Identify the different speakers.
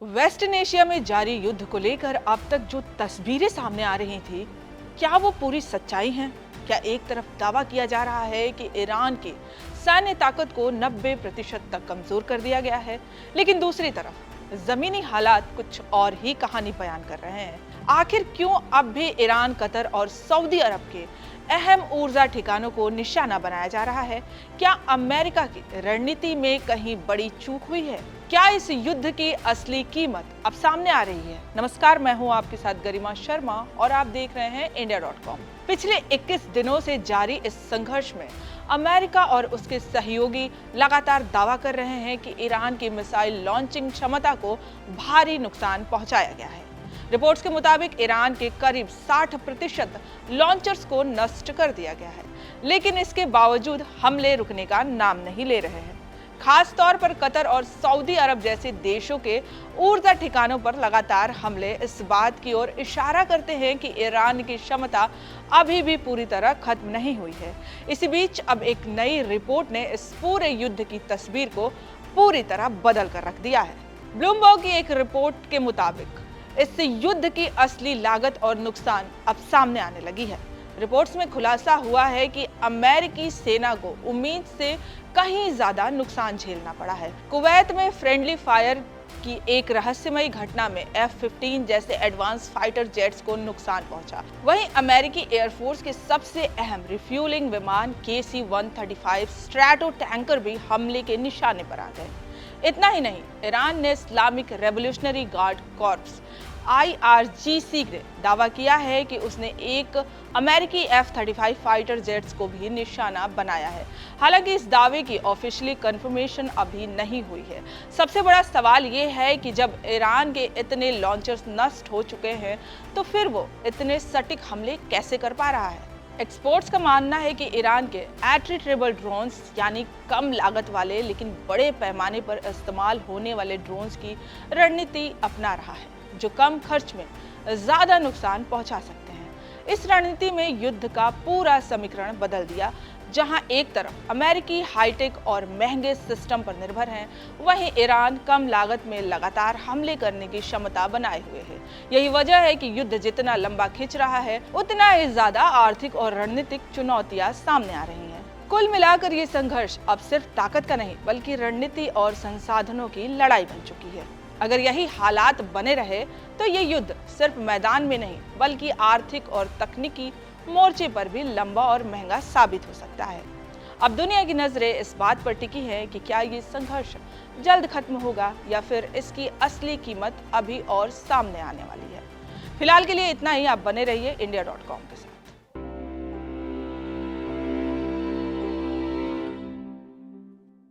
Speaker 1: Western Asia में जारी युद्ध को लेकर अब तक जो तस्वीरें सामने आ रही थी, क्या वो पूरी सच्चाई हैं? क्या एक तरफ दावा किया जा रहा है कि ईरान की सैन्य ताकत को 90% तक कमजोर कर दिया गया है, लेकिन दूसरी तरफ जमीनी हालात कुछ और ही कहानी बयान कर रहे हैं। आखिर क्यों अब भी ईरान, कतर और सऊदी अरब के अहम ऊर्जा ठिकानों को निशाना बनाया जा रहा है? क्या अमेरिका की रणनीति में कहीं बड़ी चूक हुई है? क्या इस युद्ध की असली कीमत अब सामने आ रही है? नमस्कार, मैं हूं आपके साथ गरिमा शर्मा और आप देख रहे हैं इंडिया.com। पिछले 21 दिनों से जारी इस संघर्ष में अमेरिका और उसके सहयोगी लगातार दावा कर रहे हैं कि ईरान की मिसाइल लॉन्चिंग क्षमता को भारी नुकसान पहुंचाया गया है। रिपोर्ट्स के मुताबिक ईरान के करीब 60% लॉन्चर्स को नष्ट कर दिया गया है, लेकिन इसके बावजूद हमले रुकने का नाम नहीं ले रहे हैं। खास तौर पर कतर और सऊदी अरब जैसे देशों के ऊर्जा ठिकानों पर लगातार हमले इस बात की ओर इशारा करते हैं कि ईरान की क्षमता अभी भी पूरी तरह खत्म नहीं हुई है। इसी बीच अब एक नई रिपोर्ट ने इस पूरे युद्ध की तस्वीर को पूरी तरह बदल कर रख दिया है। ब्लूमबर्ग की एक रिपोर्ट के मुताबिक इस युद्ध की असली लागत और नुकसान अब सामने आने लगी है। रिपोर्ट्स में खुलासा हुआ है कि अमेरिकी सेना को उम्मीद से कहीं ज्यादा नुकसान झेलना पड़ा है। कुवैत में फ्रेंडली फायर की एक रहस्यमयी घटना में F-15 जैसे एडवांस फाइटर जेट्स को नुकसान पहुंचा। वहीं अमेरिकी एयरफोर्स के सबसे अहम रिफ्यूलिंग विमान KC-135 स्ट्रैटो टैंकर भी हमले के निशाने पर आ गए। इतना ही नहीं, ईरान ने Islamic revolutionary guard corps IRGC ने दावा किया है कि उसने एक अमेरिकी F-35 फाइटर जेट्स को भी निशाना बनाया है। हालांकि इस दावे की ऑफिशियली कंफर्मेशन अभी नहीं हुई है। सबसे बड़ा सवाल ये है कि जब ईरान के इतने लॉन्चर्स नष्ट हो चुके हैं, तो फिर वो इतने सटीक हमले कैसे कर पा रहा है? एक्सपर्ट्स का मानना है कि ईरान के एट्रीट्रेबल ड्रोन्स, यानी कम लागत वाले लेकिन बड़े पैमाने पर इस्तेमाल होने वाले ड्रोन्स की रणनीति अपना रहा है, जो कम खर्च में ज्यादा नुकसान पहुंचा सकते हैं। इस रणनीति में युद्ध का पूरा समीकरण बदल दिया। जहां एक तरफ अमेरिकी हाईटेक और महंगे सिस्टम पर निर्भर हैं, वहीं ईरान कम लागत में लगातार हमले करने की क्षमता बनाए हुए है। यही वजह है कि युद्ध जितना लंबा खिंच रहा है, उतना ही ज्यादा आर्थिक और रणनीतिक चुनौतियां सामने आ रही हैं। कुल मिलाकर ये संघर्ष अब सिर्फ ताकत का नहीं, बल्कि रणनीति और संसाधनों की लड़ाई बन चुकी है। अगर यही हालात बने रहे तो ये युद्ध सिर्फ मैदान में नहीं, बल्कि आर्थिक और तकनीकी मोर्चे पर भी लंबा और महंगा साबित हो सकता है। अब दुनिया की नजरें इस बात पर टिकी है कि क्या ये संघर्ष जल्द खत्म होगा या फिर इसकी असली कीमत अभी और सामने आने वाली है। फिलहाल के लिए इतना ही। आप बने रहिए इंडिया.com के साथ।